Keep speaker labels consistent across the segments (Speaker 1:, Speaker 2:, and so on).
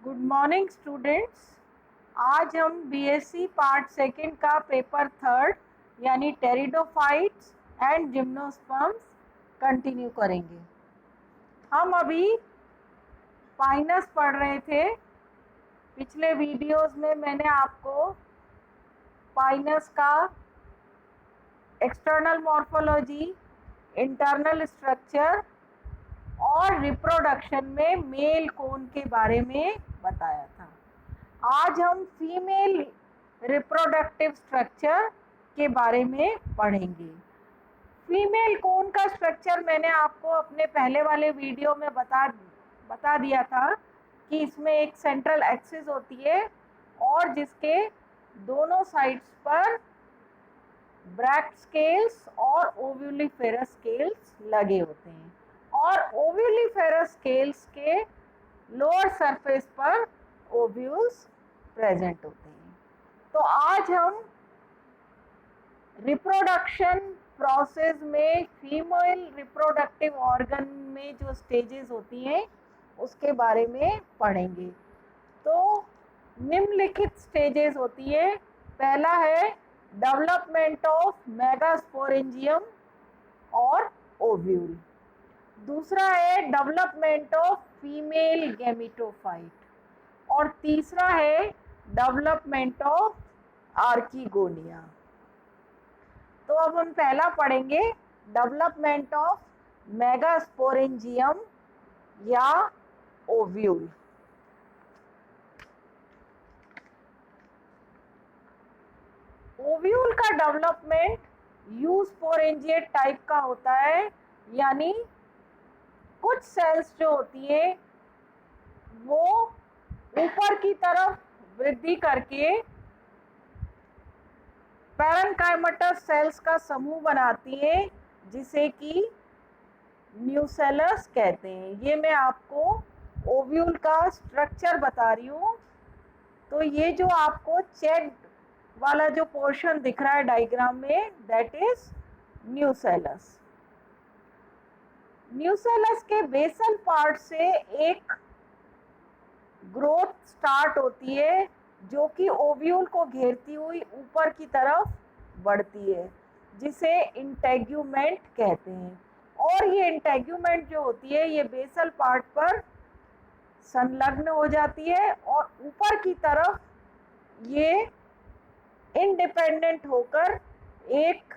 Speaker 1: Good morning students. आज हम BSc part second का पेपर थर्ड यानी टेरिडोफाइट्स एंड जिम्नोस्पर्म्स कंटिन्यू करेंगे। हम अभी पाइनस पढ़ रहे थे। पिछले वीडियोस में मैंने आपको पाइनस का एक्सटर्नल मॉर्फोलॉजी, इंटरनल स्ट्रक्चर और रिप्रोडक्शन में मेल कोन के बारे में बताया था। आज हम फीमेल रिप्रोडक्टिव स्ट्रक्चर के बारे में पढ़ेंगे। फीमेल कोन का स्ट्रक्चर मैंने आपको अपने पहले वाले वीडियो में बता दिया था कि इसमें एक सेंट्रल एक्सिस होती है और जिसके दोनों साइड्स पर ब्रैक्ट स्केल्स और ओव्यूलिफेरस स्केल्स लगे होते हैं और ओव्यूलिफेरस स्केल्स के लोअर सरफेस पर ओव्यूल्स प्रेजेंट होते हैं। तो आज हम रिप्रोडक्शन प्रोसेस में फीमेल रिप्रोडक्टिव ऑर्गन में जो स्टेजेस होती हैं उसके बारे में पढ़ेंगे। तो निम्नलिखित स्टेजेस होती है। पहला है डेवलपमेंट ऑफ मेगास्पोरेंजियम और ओव्यूल। दूसरा है डेवलपमेंट ऑफ फीमेल गैमेटोफाइट और तीसरा है डेवलपमेंट ऑफ आर्किगोनिया। तो अब हम पहला पढ़ेंगे डेवलपमेंट ऑफ मेगास्पोरेंजियम या ओव्यूल। ओव्यूल का डेवलपमेंट यूस्पोरेंजिएट टाइप का होता है, यानी कुछ सेल्स जो होती है वो ऊपर की तरफ वृद्धि करके पैरेन्काइमेटस सेल्स का समूह बनाती है जिसे कि न्यूसेलस कहते हैं। ये मैं आपको ओव्यूल का स्ट्रक्चर बता रही हूँ। तो ये जो आपको चेक वाला जो पोर्शन दिख रहा है डायग्राम में, दैट इज न्यूसेलस। न्यूसेलस के बेसल पार्ट से एक ग्रोथ स्टार्ट होती है जो कि ओव्यूल को घेरती हुई ऊपर की तरफ बढ़ती है, जिसे इंटेग्यूमेंट कहते हैं। और ये इंटेग्यूमेंट जो होती है ये बेसल पार्ट पर संलग्न हो जाती है और ऊपर की तरफ ये इंडिपेंडेंट होकर एक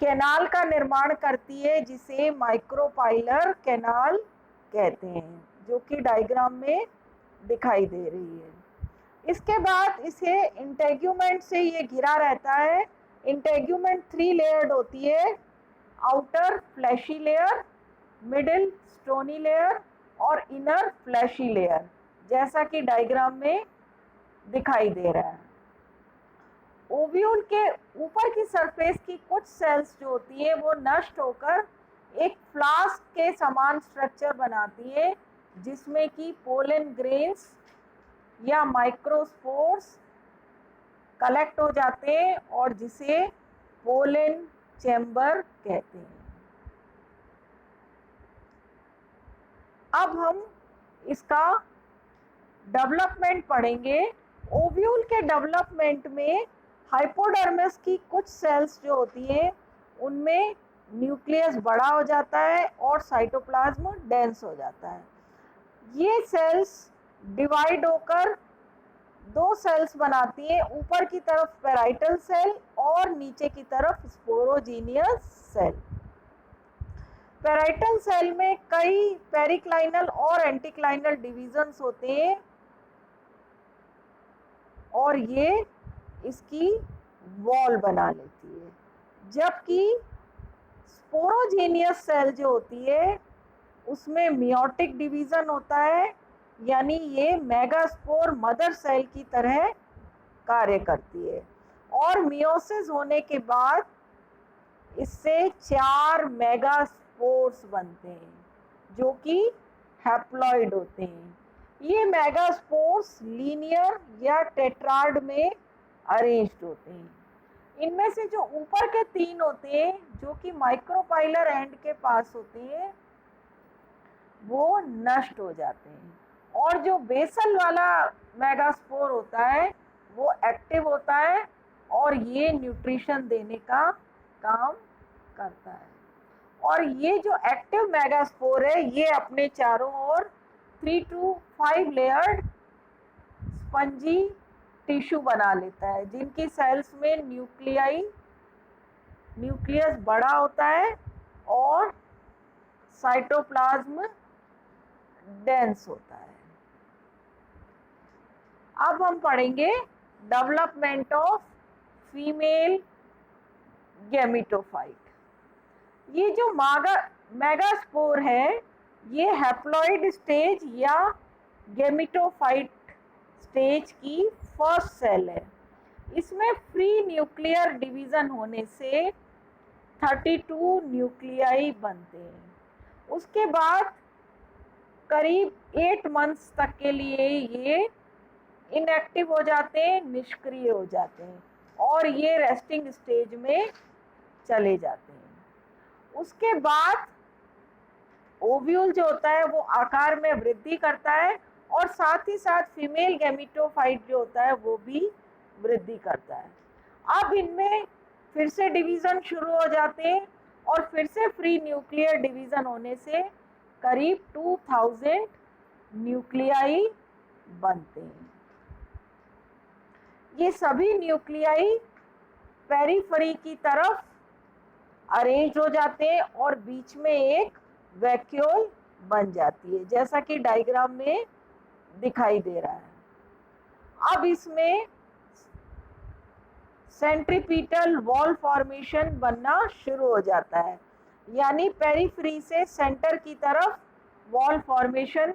Speaker 1: कैनाल का निर्माण करती है जिसे माइक्रोपाइलर कैनाल कहते हैं, जो कि डायग्राम में दिखाई दे रही है। इसके बाद इसे इंटेग्यूमेंट से ये घिरा रहता है। इंटेग्यूमेंट 3 लेयर्ड होती है, outer fleshy layer, middle stony layer और इनर फ्लैशी लेयर, जैसा कि डायग्राम में दिखाई दे रहा है। ओव्यूल के ऊपर की सरफेस की कुछ सेल्स जो होती है वो नष्ट होकर एक फ्लास्क के समान स्ट्रक्चर बनाती है जिसमें कि पोलन ग्रेन्स या माइक्रोस्पोर्स कलेक्ट हो जाते हैं और जिसे पोलन चैम्बर कहते हैं। अब हम इसका डेवलपमेंट पढ़ेंगे। ओव्यूल के डेवलपमेंट में हाइपोडर्मिस की कुछ सेल्स जो होती है उनमें न्यूक्लियस बड़ा हो जाता है और साइटोप्लाज्म डेंस हो जाता है। ये सेल्स डिवाइड होकर 2 सेल्स बनाती हैं, ऊपर की तरफ पेराइटल सेल और नीचे की तरफ स्पोरोजीनियस सेल। पेराइटल सेल में कई पेरिक्लाइनल और एंटीक्लाइनल डिविजन्स होते हैं और ये इसकी वॉल बना लेती है, जबकि स्पोरोजेनियस सेल जो होती है उसमें मियोटिक डिवीजन होता है, यानी ये मेगास्पोर मदर सेल की तरह कार्य करती है और मियोसिस होने के बाद इससे 4 मेगास्पोर्स बनते हैं जो कि हैप्लॉइड होते हैं। ये मेगास्पोर्स लीनियर या टेट्राड में अरेंज्ड होते हैं। इनमें से जो ऊपर के 3 होते हैं जो कि माइक्रोपाइलर एंड के पास होते हैं वो नष्ट हो जाते हैं और जो बेसल वाला मेगास्पोर होता है वो एक्टिव होता है और ये न्यूट्रिशन देने का काम करता है। और ये जो एक्टिव मेगास्पोर है ये अपने चारों ओर 3 to 5 लेयर्ड स्पंजी टिश्यू बना लेता है, जिनकी सेल्स में न्यूक्लियस बड़ा होता है और साइटोप्लाज्म डेंस होता है। अब हम पढ़ेंगे डेवलपमेंट ऑफ फीमेल गैमेटोफाइट। ये जो मेगास्पोर है ये हैप्लॉइड स्टेज या गैमेटोफाइट स्टेज की फर्स्ट सेल है। इसमें फ्री न्यूक्लियर डिवीजन होने से 32 न्यूक्लियाई बनते हैं। उसके बाद करीब 8 मंथ्स तक के लिए ये इनएक्टिव हो जाते हैं, निष्क्रिय हो जाते हैं और ये रेस्टिंग स्टेज में चले जाते हैं। उसके बाद ओव्यूल जो होता है वो आकार में वृद्धि करता है और साथ ही साथ फीमेल गैमेटोफाइट जो होता है वो भी वृद्धि करता है। अब इनमें फिर से डिवीज़न शुरू हो जाते हैं और फिर से फ्री न्यूक्लियर डिवीज़न होने से करीब 2000 न्यूक्लियाई बनते हैं। ये सभी न्यूक्लियाई पेरिफेरी की तरफ अरेंज हो जाते हैं और बीच में एक वैक्यूल बन जाती है, जैसा कि डायग्राम में दिखाई दे रहा है। अब इसमें सेंट्रीपिटल वॉल फॉर्मेशन बनना शुरू हो जाता है, यानी पेरिफेरी से सेंटर की तरफ वॉल फॉर्मेशन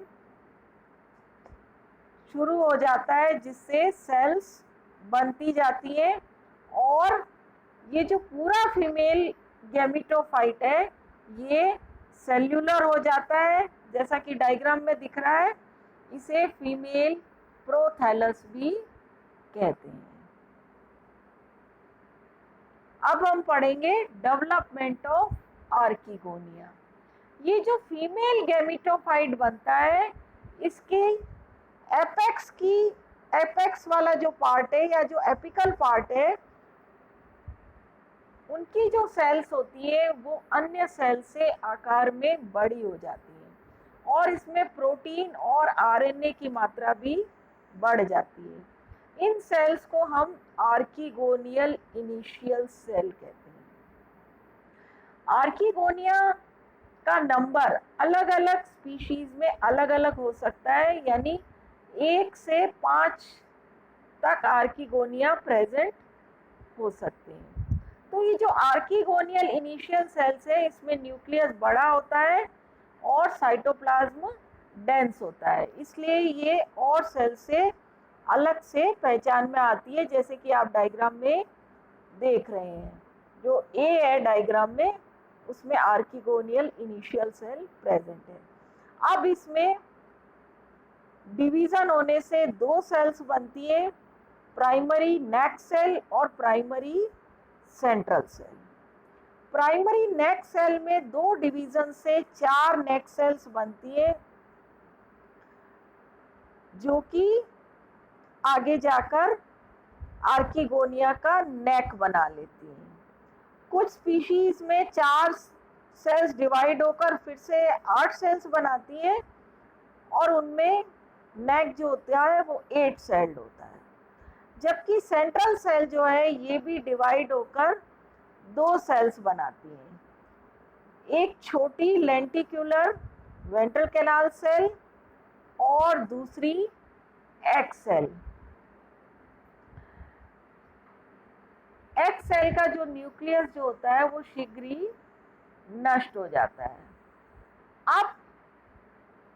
Speaker 1: शुरू हो जाता है, जिससे सेल्स बनती जाती हैं और ये जो पूरा फीमेल गैमेटोफाइट है ये सेल्यूलर हो जाता है, जैसा कि डायग्राम में दिख रहा है। इसे फीमेल प्रोथैलस भी कहते हैं। अब हम पढ़ेंगे डेवलपमेंट ऑफ आर्किगोनिया। ये जो फीमेल गैमेटोफाइट बनता है इसके एपेक्स वाला जो पार्ट है या जो एपिकल पार्ट है उनकी जो सेल्स होती है वो अन्य सेल से आकार में बड़ी हो जाती है और इसमें प्रोटीन और आरएनए की मात्रा भी बढ़ जाती है। इन सेल्स को हम आर्किगोनियल इनिशियल सेल कहते हैं। आर्किगोनिया का नंबर अलग अलग स्पीशीज में अलग अलग हो सकता है, यानी 1 से 5 तक आर्किगोनिया प्रेजेंट हो सकते हैं। तो ये जो आर्किगोनियल इनिशियल सेल्स है इसमें न्यूक्लियस बड़ा होता है और साइटोप्लाज्म डेंस होता है, इसलिए ये और सेल से अलग से पहचान में आती है, जैसे कि आप डायग्राम में देख रहे हैं। जो ए है डायग्राम में उसमें आर्किगोनियल इनिशियल सेल प्रेजेंट है। अब इसमें डिवीजन होने से 2 सेल्स बनती है, प्राइमरी नेक सेल और प्राइमरी सेंट्रल सेल। प्राइमरी नेक सेल में 2 डिवीजन से 4 नेक सेल्स बनती है, जो कि आगे जाकर आर्किगोनिया का नेक बना लेती हैं। कुछ स्पीशीज में 4 सेल्स डिवाइड होकर फिर से 8 सेल्स बनाती हैं और उनमें नेक जो होता है वो 8 सेल्ड होता है। जबकि सेंट्रल सेल जो है ये भी डिवाइड होकर 2 सेल्स बनाती हैं, एक छोटी लेंटिक्युलर वेंट्रल कैनाल सेल और दूसरी एक्स सेल। एक्स सेल का जो न्यूक्लियस जो होता है वो शीघ्र ही नष्ट हो जाता है। अब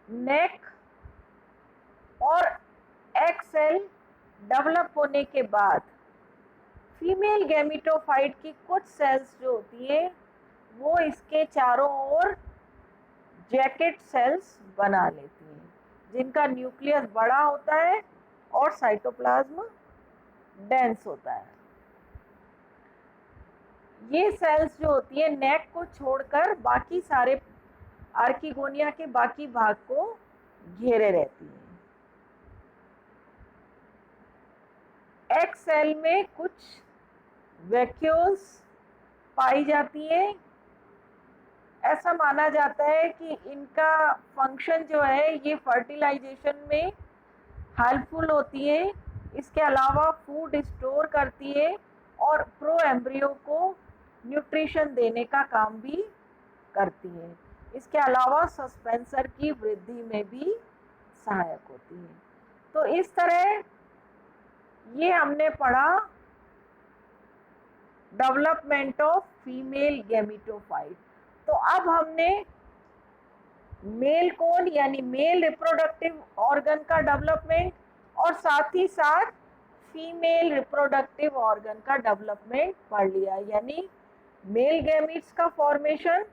Speaker 1: नेक और एक्स सेल डेवलप होने के बाद फीमेल गैमेटोफाइट की कुछ सेल्स जो होती है वो इसके चारों ओर जैकेट सेल्स बना लेती हैं, जिनका न्यूक्लियस बड़ा होता है और साइटोप्लाज्म डेंस होता है। ये सेल्स जो होती है नेक को छोड़कर बाकी सारे आर्किगोनिया के बाकी भाग को घेरे रहती हैं। एग सेल में कुछ वैक्यूल्स पाई जाती है। ऐसा माना जाता है कि इनका फंक्शन जो है ये फर्टिलाइजेशन में हेल्पफुल होती है। इसके अलावा फूड स्टोर करती है और प्रो एम्ब्रियो को न्यूट्रिशन देने का काम भी करती है। इसके अलावा सस्पेंसर की वृद्धि में भी सहायक होती है। तो इस तरह ये हमने पढ़ा डेवलपमेंट ऑफ फीमेल गैमेटोफाइट। तो अब हमने मेल कोन यानी मेल रिप्रोडक्टिव ऑर्गन का डेवलपमेंट और साथ ही साथ फीमेल रिप्रोडक्टिव ऑर्गन का डेवलपमेंट पढ़ लिया, यानी मेल गैमीट्स का फॉर्मेशन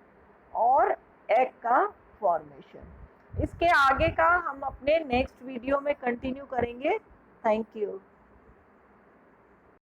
Speaker 1: और एग का फॉर्मेशन। इसके आगे का हम अपने नेक्स्ट वीडियो में कंटिन्यू करेंगे। Thank you.